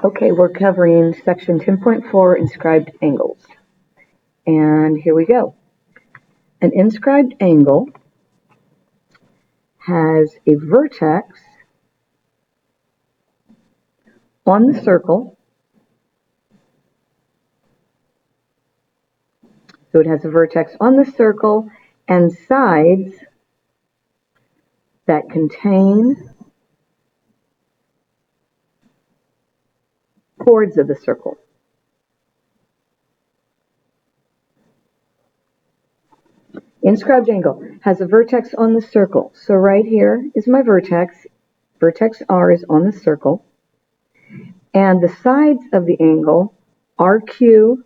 Okay, we're covering section 10.4, inscribed angles. And here we go. An inscribed angle has a vertex on the circle. So it has a vertex on the circle and sides that contain chords of the circle. Inscribed angle has a vertex on the circle. So right here is my vertex. Vertex R is on the circle. And the sides of the angle, RQ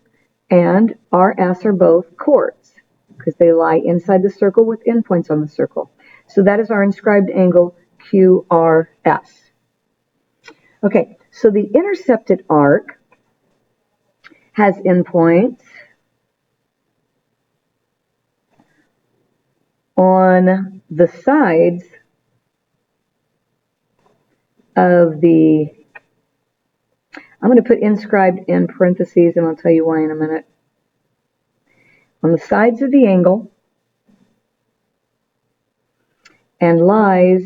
and RS, are both chords because they lie inside the circle with endpoints on the circle. So that is our inscribed angle QRS. Okay, so the intercepted arc has endpoints on the sides of the, I'm going to put inscribed in parentheses and I'll tell you why in a minute. On the sides of the angle and lies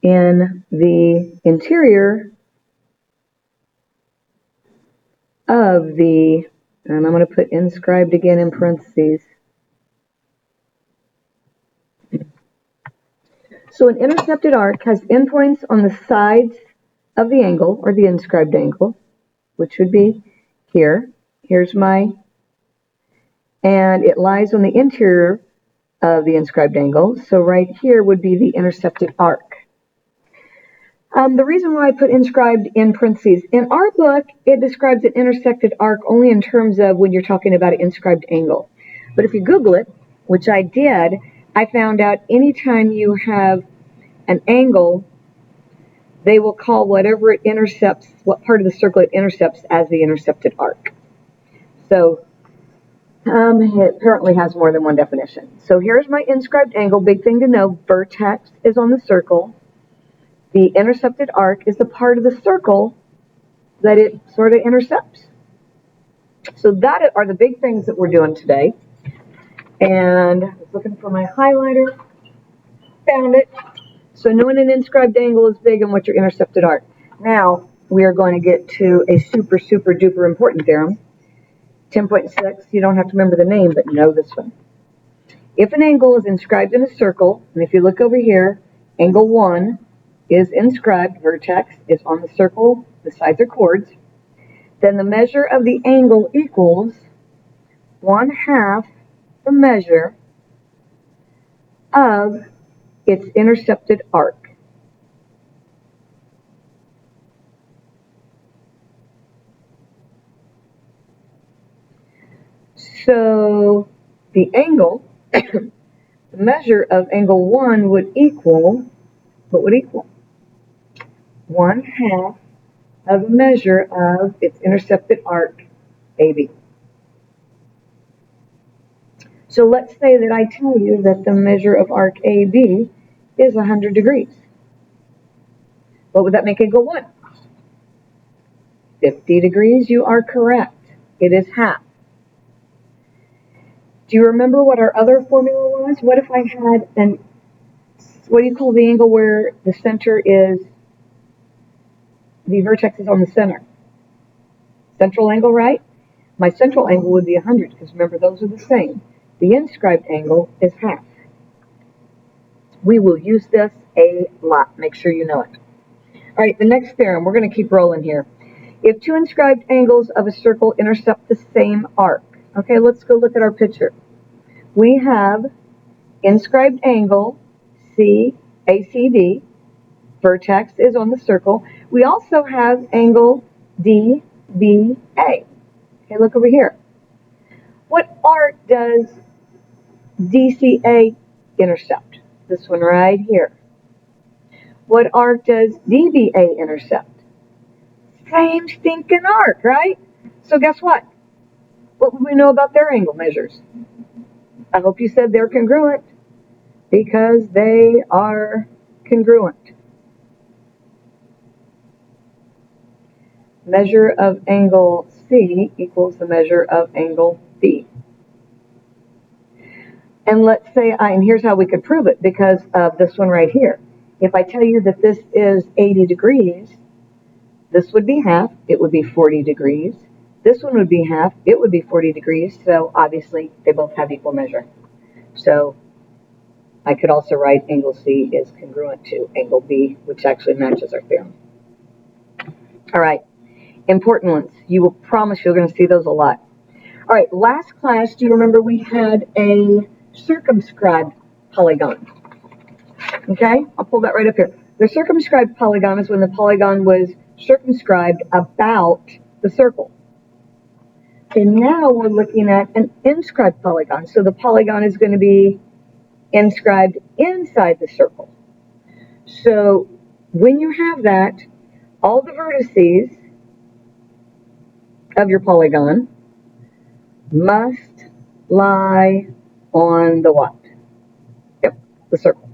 in the interior of the, and I'm going to put inscribed again in parentheses. So an intercepted arc has endpoints on the sides of the angle, or the inscribed angle, which would be here. Here's my, and it lies on the interior of the inscribed angle. So right here would be the intercepted arc. The reason why I put inscribed in parentheses, in our book, it describes an intersected arc only in terms of when you're talking about an inscribed angle. But if you Google it, which I did, I found out anytime you have an angle, they will call whatever it intercepts, what part of the circle it intercepts, as the intercepted arc. So it apparently has more than one definition. So here's my inscribed angle. Big thing to know, vertex is on the circle. The intercepted arc is the part of the circle that it sort of intercepts. So that are the big things that we're doing today. And I was looking for my highlighter, found it. So knowing an inscribed angle is big and what's your intercepted arc. Now we are going to get to a super, super duper important theorem. 10.6, you don't have to remember the name, but know this one. If an angle is inscribed in a circle, and if you look over here, angle 1 is inscribed, vertex is on the circle, the sides are chords, then the measure of the angle equals 1/2 the measure of its intercepted arc. So the angle, the measure of angle 1 would equal, what would equal? 1/2 of the measure of its intercepted arc, AB. So let's say that I tell you that the measure of arc AB is 100 degrees. What would that make angle 1? 50 degrees, you are correct. It is half. Do you remember what our other formula was? What if I had an, what do you call the angle where the center is, the vertex is on the center? Central angle, right? My central angle would be 100, because remember, those are the same. The inscribed angle is half. We will use this a lot. Make sure you know it. All right, the next theorem, we're going to keep rolling here. If two inscribed angles of a circle intercept the same arc. Okay, let's go look at our picture. We have inscribed angle CACD. Vertex is on the circle. We also have angle DBA. Okay, look over here. What arc does DCA intercept? This one right here. What arc does DBA intercept? Same stinking arc, right? So guess what? What would we know about their angle measures? I hope you said they're congruent, because they are congruent. measure of angle C equals the measure of angle B. And let's say, and here's how we could prove it because of this one right here. If I tell you that this is 80 degrees, this would be half, it would be 40 degrees. This one would be half, it would be 40 degrees. So obviously they both have equal measure. So I could also write angle C is congruent to angle B, which actually matches our theorem. All right, important ones. You will promise you're going to see those a lot. All right, last class, do you remember we had a circumscribed polygon? Okay, I'll pull that right up here. The circumscribed polygon is when the polygon was circumscribed about the circle. And now we're looking at an inscribed polygon. So the polygon is going to be inscribed inside the circle. So when you have that, all the vertices of your polygon must lie on the what? Yep, the circle.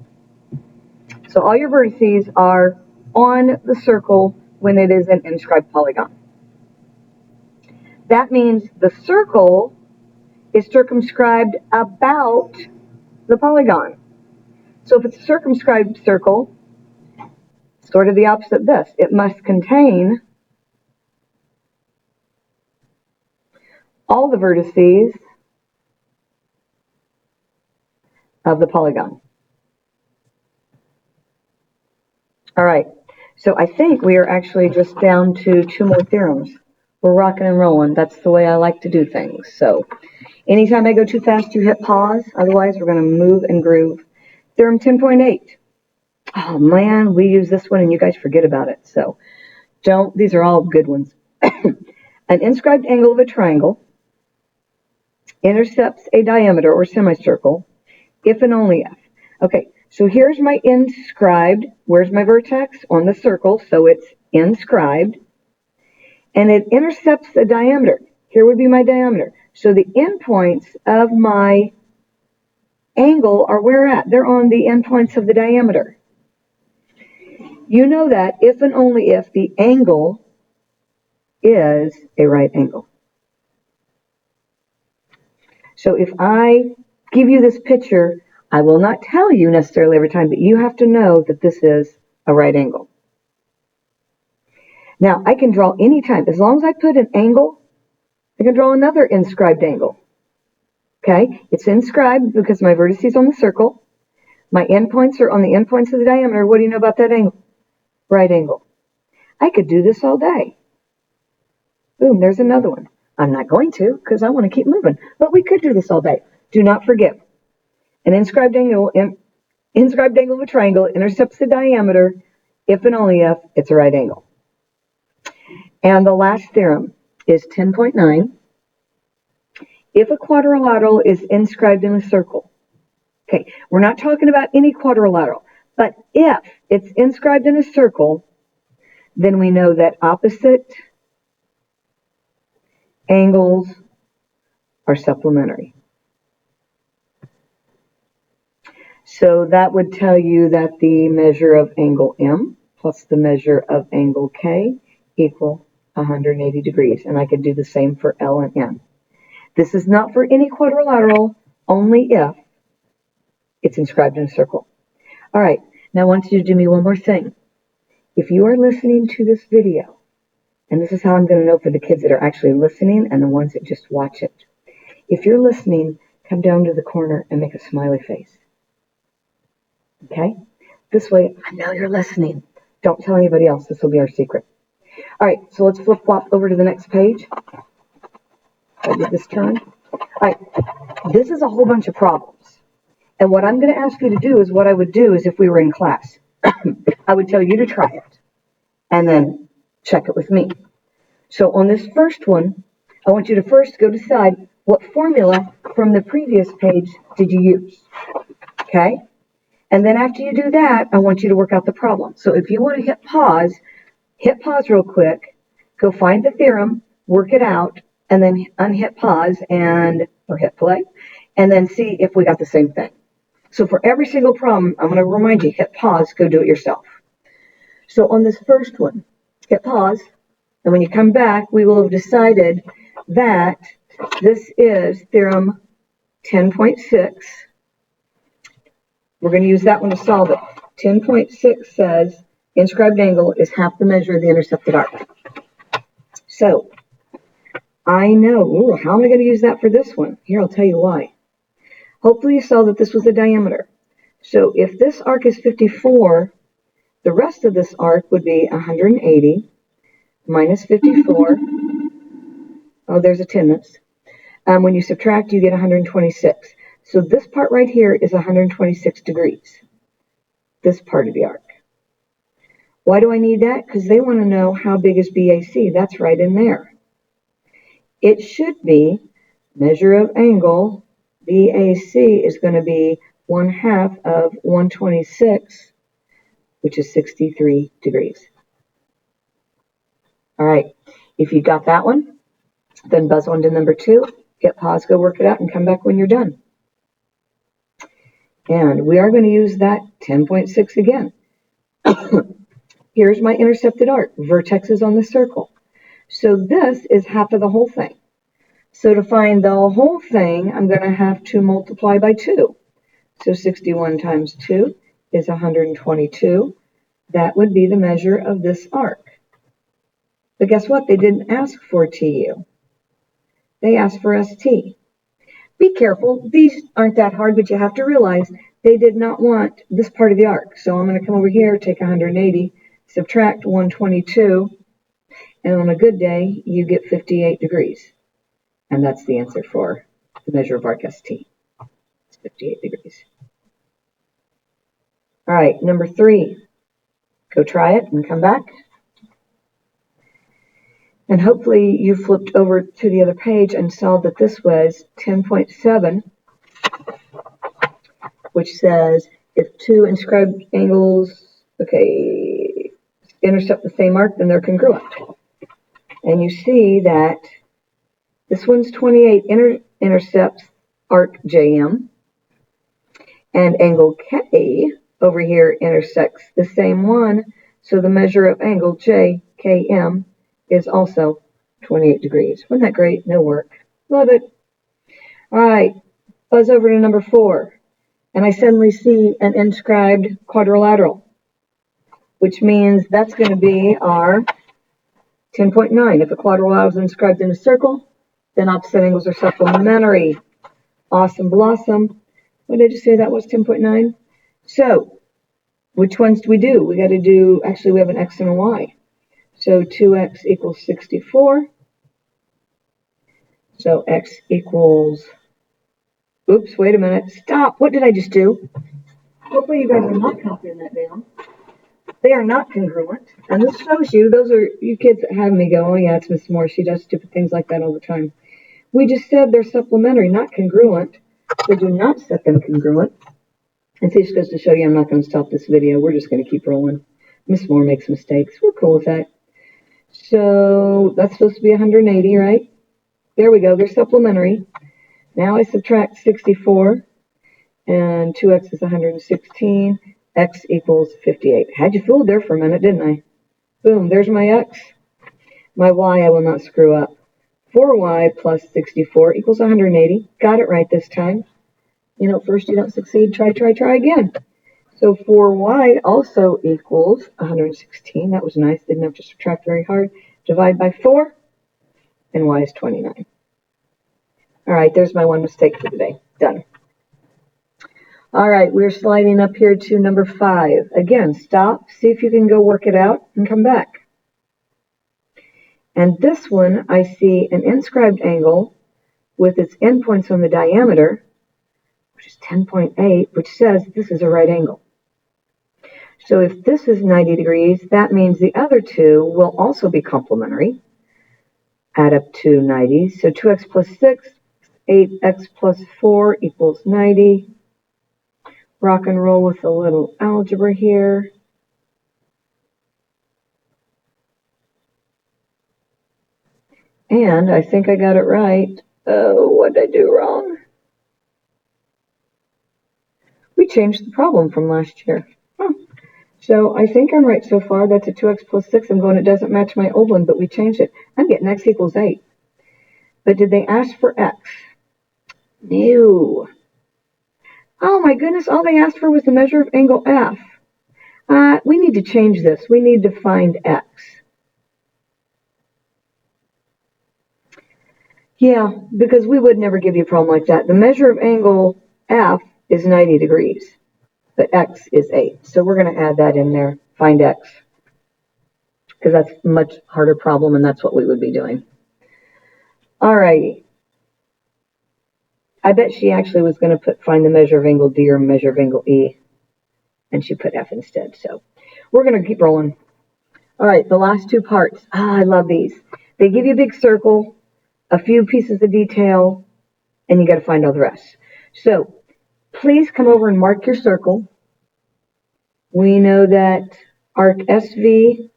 So all your vertices are on the circle when it is an inscribed polygon. That means the circle is circumscribed about the polygon. So if it's a circumscribed circle, sort of the opposite of this, it must contain all the vertices of the polygon. All right, so I think we are actually just down to 2 more theorems. We're rocking and rolling. That's the way I like to do things. So anytime I go too fast, you hit pause. Otherwise, we're going to move and groove. Theorem 10.8. Oh, man, we use this one, and you guys forget about it. So these are all good ones. An inscribed angle of a triangle intercepts a diameter or semicircle if and only if. Okay, so here's my inscribed. Where's my vertex? On the circle, so it's inscribed. And it intercepts a diameter. Here would be my diameter. So the endpoints of my angle are where at? They're on the endpoints of the diameter. You know that if and only if the angle is a right angle. So if I give you this picture, I will not tell you necessarily every time, but you have to know that this is a right angle. Now, I can draw any time. As long as I put an angle, I can draw another inscribed angle. Okay? It's inscribed because my vertices is on the circle. My endpoints are on the endpoints of the diameter. What do you know about that angle? Right angle. I could do this all day. Boom, there's another one. I'm not going to because I want to keep moving. But we could do this all day. Do not forget, an inscribed angle of a triangle intercepts the diameter if and only if it's a right angle. And the last theorem is 10.9. If a quadrilateral is inscribed in a circle, okay, we're not talking about any quadrilateral, but if it's inscribed in a circle, then we know that opposite angles are supplementary. So that would tell you that the measure of angle M plus the measure of angle K equal 180 degrees. And I could do the same for L and N. This is not for any quadrilateral, only if it's inscribed in a circle. All right, now I want you to do me one more thing. If you are listening to this video, and this is how I'm going to know for the kids that are actually listening and the ones that just watch it. If you're listening, come down to the corner and make a smiley face. Okay? This way, I know you're listening. Don't tell anybody else. This will be our secret. All right, so let's flip-flop over to the next page. I did this turn. All right, this is a whole bunch of problems. And what I'm going to ask you to do is what I would do is if we were in class. I would tell you to try it and then check it with me. So on this first one, I want you to first go decide what formula from the previous page did you use. Okay? And then after you do that, I want you to work out the problem. So if you want to hit pause real quick, go find the theorem, work it out, and then unhit pause or hit play, and then see if we got the same thing. So for every single problem, I'm going to remind you, hit pause, go do it yourself. So on this first one, hit pause, And when you come back, we will have decided that this is theorem 10.6. We're going to use that one to solve it. 10.6 says inscribed angle is half the measure of the intercepted arc. So I know, ooh, how am I going to use that for this one? Here, I'll tell you why. Hopefully you saw that this was the diameter. So if this arc is 54, the rest of this arc would be 180 minus 54. Oh, there's a 10. When you subtract, you get 126. So this part right here is 126 degrees, this part of the arc. Why do I need that? Because they want to know how big is BAC. That's right in there. It should be measure of angle. BAC is going to be 1/2 of 126, which is 63 degrees. All right, if you got that one, then buzz on to number 2, hit pause, go work it out, and come back when you're done. And we are going to use that 10.6 again. Here's my intercepted arc, vertexes on the circle. So this is half of the whole thing. So to find the whole thing, I'm going to have to multiply by 2. So 61 times 2 is 122. That would be the measure of this arc. But guess what? They didn't ask for TU. They asked for ST. Be careful. These aren't that hard, but you have to realize they did not want this part of the arc. So I'm going to come over here, take 180, subtract 122, and on a good day, you get 58 degrees. And that's the answer for the measure of arc ST. It's 58 degrees. All right, number 3. Go try it and come back. And hopefully you flipped over to the other page and saw that this was 10.7, which says if 2 inscribed angles, intercept the same arc, then they're congruent. And you see that this one's 28 intercepts arc JM, and angle K over here intersects the same one, so the measure of angle JKM is also 28 degrees. Wasn't that great? No work. Love it. All right, buzz over to number 4, and I suddenly see an inscribed quadrilateral, which means that's going to be our 10.9. If a quadrilateral is inscribed in a circle, then opposite angles are supplementary. Awesome blossom. What did you say that was, 10.9? So, which ones do? We got to do, actually we have an X and a Y. So 2x equals 64. So x equals, oops, wait a minute. Stop. What did I just do? Hopefully you guys are not copying that down. They are not congruent. And this shows you, those are you kids that have me go, oh yeah, it's Miss Moore. She does stupid things like that all the time. We just said they're supplementary, not congruent. So do not set them congruent. And see, it just goes to show you I'm not going to stop this video. We're just going to keep rolling. Miss Moore makes mistakes. We're cool with that. So that's supposed to be 180, right? There we go. They're supplementary. Now I subtract 64, and 2x is 116. X equals 58. Had you fooled there for a minute, didn't I? Boom, there's my x. My y I will not screw up. 4y plus 64 equals 180. Got it right this time. You know, first you don't succeed, try again. So 4y also equals 116. That was nice. Didn't have to subtract very hard. Divide by 4, and y is 29. All right, there's my one mistake for today. Done. All right, we're sliding up here to number 5. Again, stop, see if you can go work it out, and come back. And this one, I see an inscribed angle with its endpoints on the diameter, which is 10.8, which says this is a right angle. So if this is 90 degrees, that means the other two will also be complementary. Add up to 90. So 2x plus 6, 8x plus 4 equals 90. Rock and roll with a little algebra here. And I think I got it right. Oh, what did I do wrong? We changed the problem from last year. So I think I'm right so far. That's a 2x plus 6. I'm going, it doesn't match my old one, but we changed it. I'm getting x equals 8. But did they ask for x? No. Oh my goodness, all they asked for was the measure of angle F. We need to change this. We need to find x. Yeah, because we would never give you a problem like that. The measure of angle F is 90 degrees, but x is 8. So we're going to add that in there, find x, because that's a much harder problem, and that's what we would be doing. All righty. I bet she actually was going to find the measure of angle D or measure of angle E, and she put F instead. So we're going to keep rolling. All right, the last two parts. I love these. They give you a big circle, a few pieces of detail, and you got to find all the rest. So please come over and mark your circle. We know that arc SV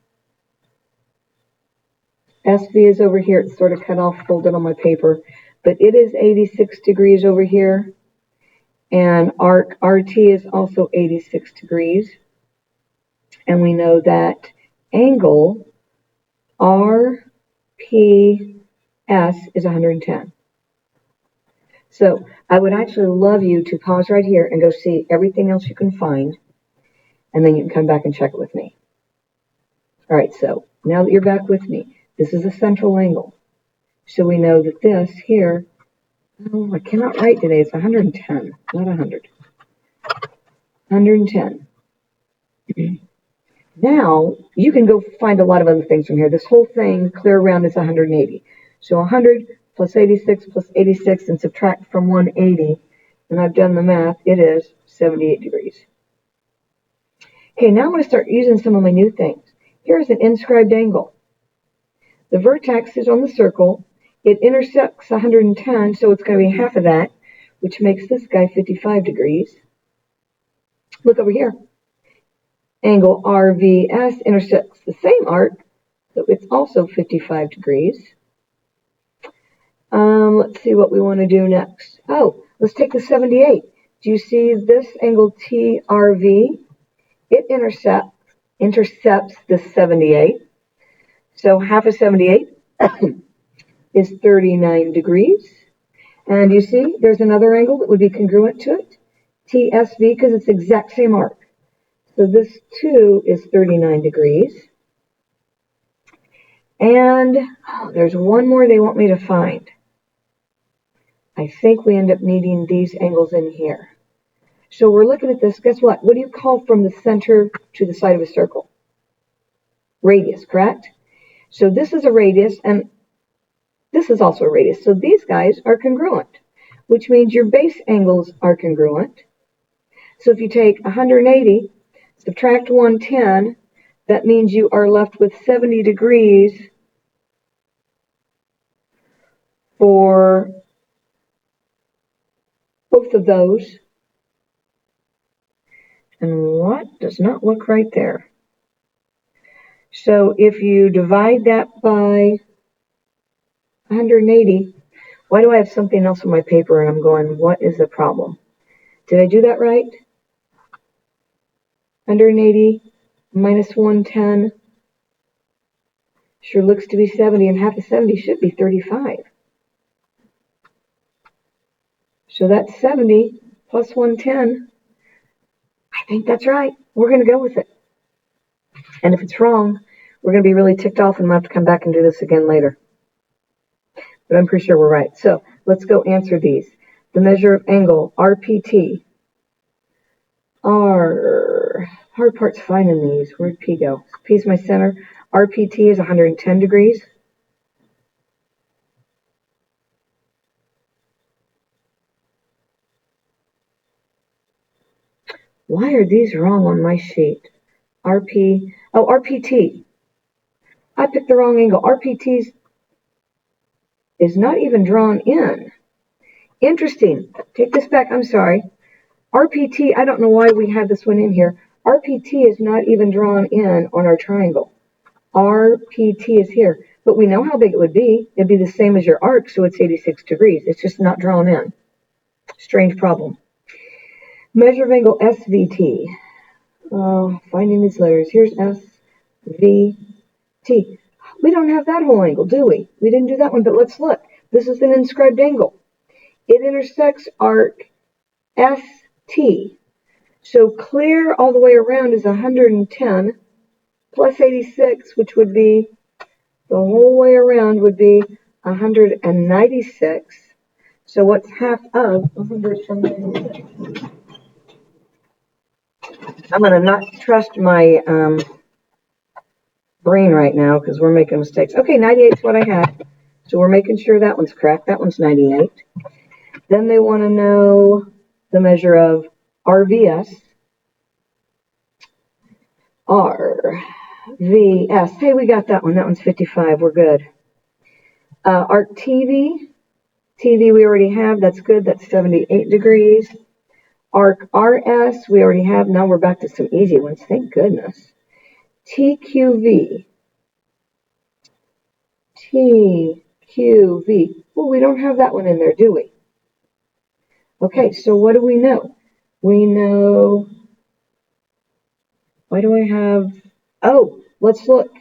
is over here. It's sort of cut off, folded on my paper, but it is 86 degrees over here. And arc RT is also 86 degrees. And we know that angle RPS is 110. So I would actually love you to pause right here and go see everything else you can find, and then you can come back and check it with me. All right, so now that you're back with me, this is a central angle. So we know that this here, oh, I cannot write today, it's 110, not 100. 110. Now, you can go find a lot of other things from here. This whole thing, clear around, is 180. So 100 plus 86 plus 86 and subtract from 180, and I've done the math, it is 78 degrees. Okay, now I'm going to start using some of my new things. Here's an inscribed angle. The vertex is on the circle. It intersects 110, so it's going to be half of that, which makes this guy 55 degrees. Look over here. Angle RVS intersects the same arc, so it's also 55 degrees. Let's see what we want to do next. Oh, let's take the 78. Do you see this angle TRV? It intercepts this 78. So half of 78 is 39 degrees. And you see, there's another angle that would be congruent to it, TSV, because it's the exact same arc. So this too is 39 degrees. And there's one more they want me to find. I think we end up needing these angles in here. So we're looking at this. Guess what? What do you call from the center to the side of a circle? Radius, correct? So this is a radius, and this is also a radius. So these guys are congruent, which means your base angles are congruent. So if you take 180, subtract 110, that means you are left with 70 degrees for both of those. And what does not look right there? So if you divide that by 180, why do I have something else on my paper and I'm going, what is the problem? Did I do that right? 180 minus 110 sure looks to be 70, and half of 70 should be 35. So that's 70 plus 110. I think that's right. We're going to go with it. And if it's wrong, we're going to be really ticked off and we'll have to come back and do this again later. But I'm pretty sure we're right. So let's go answer these. The measure of angle, RPT. Hard part's finding these. Where'd P go? P is my center. RPT is 110 degrees. Why are these wrong on my sheet? RPT. I picked the wrong angle. RPT is not even drawn in. Interesting. Take this back. I'm sorry. RPT, I don't know why we have this one in here. RPT is not even drawn in on our triangle. RPT is here. But we know how big it would be. It'd be the same as your arc, so it's 86 degrees. It's just not drawn in. Strange problem. Measure of angle SVT. Finding these letters. Here's S, V, T. We don't have that whole angle, do we? We didn't do that one, but let's look. This is an inscribed angle. It intersects arc ST. So clear all the way around is 110 plus 86, which would be, the whole way around would be 196. So what's half of 196? I'm going to not trust my brain right now because we're making mistakes. Okay, 98 is what I had. So we're making sure that one's correct. That one's 98. Then they want to know the measure of RVS. RVS. Hey, we got that one. That one's 55. We're good. Arc TV. TV we already have. That's good. That's 78 degrees. Arc RS we already have. Now we're back to some easy ones. Thank goodness. TQV. TQV. Well, we don't have that one in there, do we? Okay, so what do we know? We know, why do I have, oh, let's look.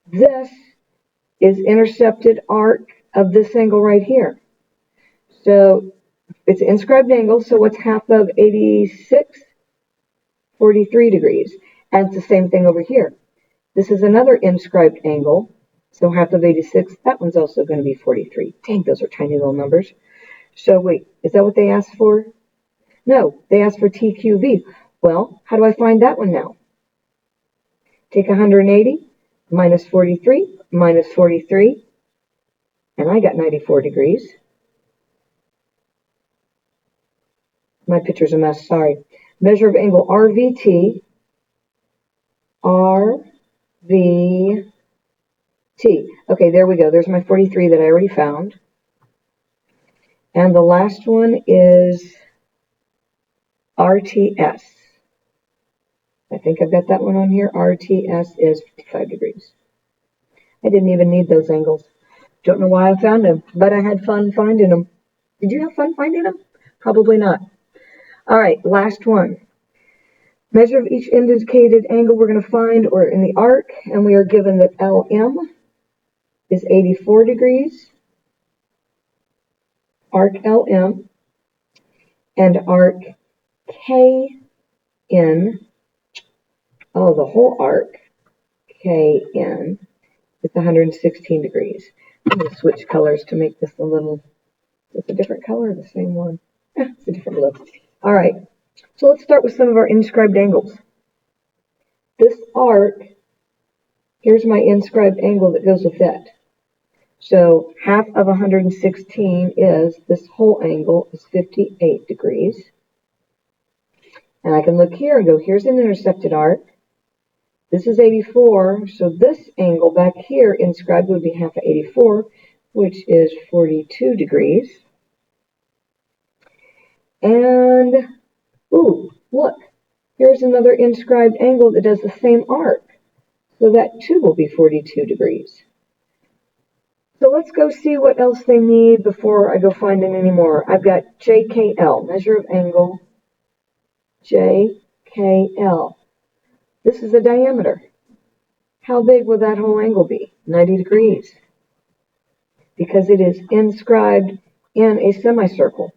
This is intercepted arc of this angle right here. So it's an inscribed angle, so what's half of 86? 43 degrees. And it's the same thing over here. This is another inscribed angle, so half of 86, that one's also going to be 43. Dang, those are tiny little numbers. So wait, is that what they asked for? No, they asked for TQV. Well, how do I find that one now? Take 180 minus 43 minus 43, and I got 94 degrees. My picture's a mess, sorry. Measure of angle RVT, RVT. Okay, there we go. There's my 43 that I already found. And the last one is RTS. I think I've got that one on here. RTS is 55 degrees. I didn't even need those angles. Don't know why I found them, but I had fun finding them. Did you have fun finding them? Probably not. All right, last one. Measure of each indicated angle we're going to find or in the arc, and we are given that LM is 84 degrees. Arc LM and arc KN, oh, the whole arc, KN, is 116 degrees. I'm going to switch colors to make this a little, is it a different color or the same one? It's a different look. All right, so let's start with some of our inscribed angles. This arc, here's my inscribed angle that goes with it. So half of 116 is, this whole angle is 58 degrees. And I can look here and go, here's an intercepted arc. This is 84, so this angle back here inscribed would be half of 84, which is 42 degrees. And, ooh, look, here's another inscribed angle that does the same arc. So that too will be 42 degrees. So let's go see what else they need before I go finding any more. I've got JKL, measure of angle, JKL. This is the diameter. How big will that whole angle be? 90 degrees. Because it is inscribed in a semicircle.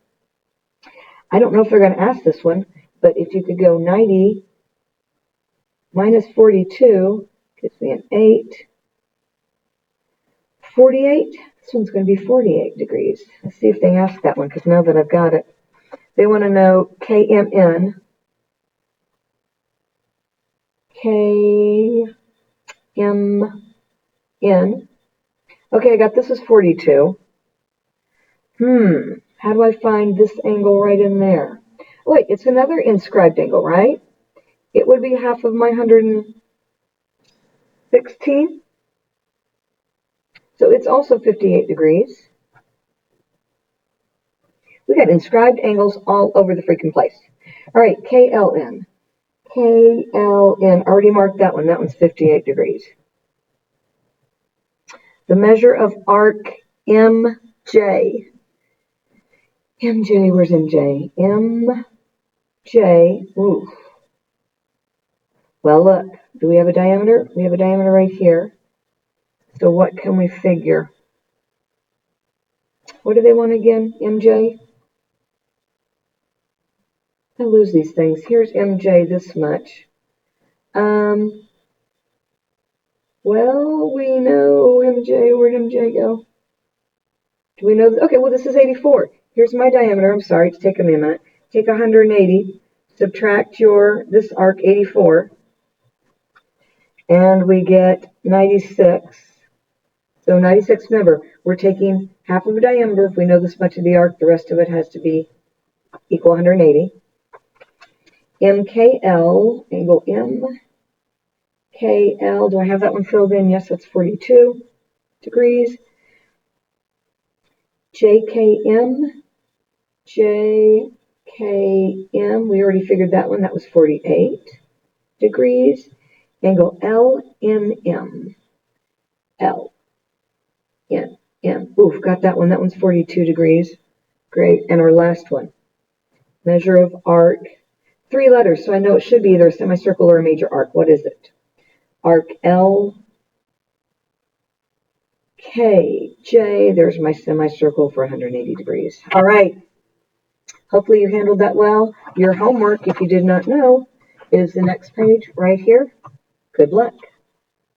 I don't know if they're going to ask this one, but if you could go 90 minus 42, gives me an 8. 48, this one's going to be 48 degrees. Let's see if they ask that one, because now that I've got it, they want to know KMN. KMN. Okay, I got this is 42. How do I find this angle right in there? Wait, it's another inscribed angle, right? It would be half of my 116. So it's also 58 degrees. We got inscribed angles all over the freaking place. All right, KLN. KLN, already marked that one. That one's 58 degrees. The measure of arc MJ. MJ, where's MJ? MJ. J. Ooh. Well, look. Do we have a diameter? We have a diameter right here. So what can we figure? What do they want again, MJ? I lose these things. Here's MJ this much. Well, we know MJ. Where'd MJ go? Do we know? Okay, well, this is 84. Here's my diameter. I'm sorry, it's taken me a minute. Take 180, subtract this arc 84, and we get 96. So 96, remember, we're taking half of a diameter. If we know this much of the arc, the rest of it has to be equal 180. MKL, angle MKL, do I have that one filled in? Yes, that's 42 degrees. JKM, we already figured that one. That was 48 degrees. Angle LNM, LNM. Oof, got that one. That one's 42 degrees. Great. And our last one, measure of arc. 3 letters, so I know it should be either a semicircle or a major arc. What is it? Arc LKJ. There's my semicircle for 180 degrees. All right. Hopefully you handled that well. Your homework, if you did not know, is the next page right here. Good luck.